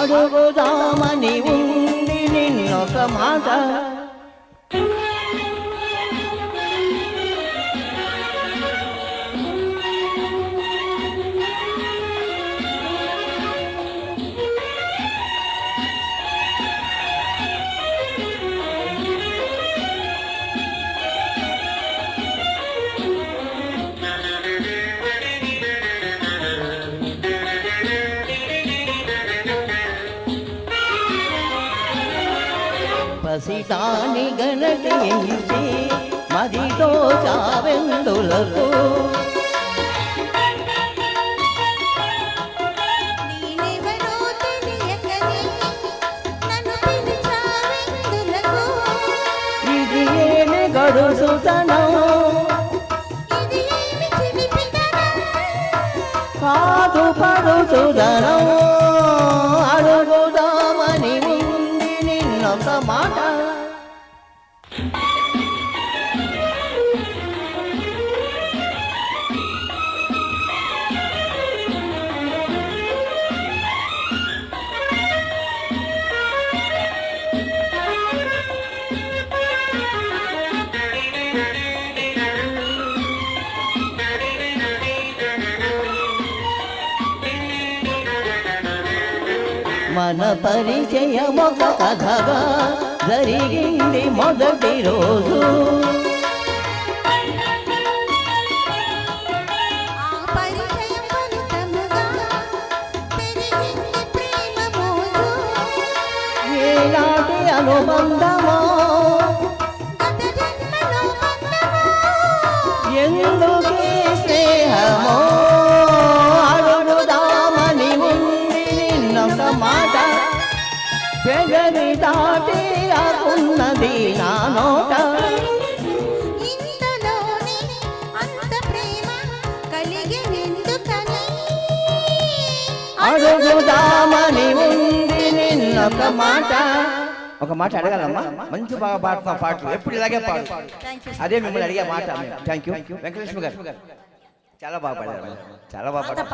అడుగుదామని ఉంది నిన్నొక మాట పసిదాని గణటించి మదితో చావెందులకు ఇది ఏమి గడుసుతనం కాదు పడుచుదనం అడుగుదామని ఉంది నిన్నొక మాట మన పరిచయం ఒక కథగా జరిగింది మొదటి రోజు ఏనాటి అనుబంధమో ఎందుకు స్నేహమో అడుగుదామని ఉంది నిన్నొక మాట పెదవి దాటి రాకున్నది నా నోట అడుగుదామని ఉంది నిన్నొక మాట ఒక మాట అడగాలమ్మా మంచి బాగా పాడుతున్న పాటలు ఎప్పుడు ఇలాగే పాడు అదే మిమ్మల్ని అడిగే మాట థ్యాంక్ యూ వెంకటలక్ష్మి గారు చాలా బాగా పాడారు చాలా బాగా పాడారు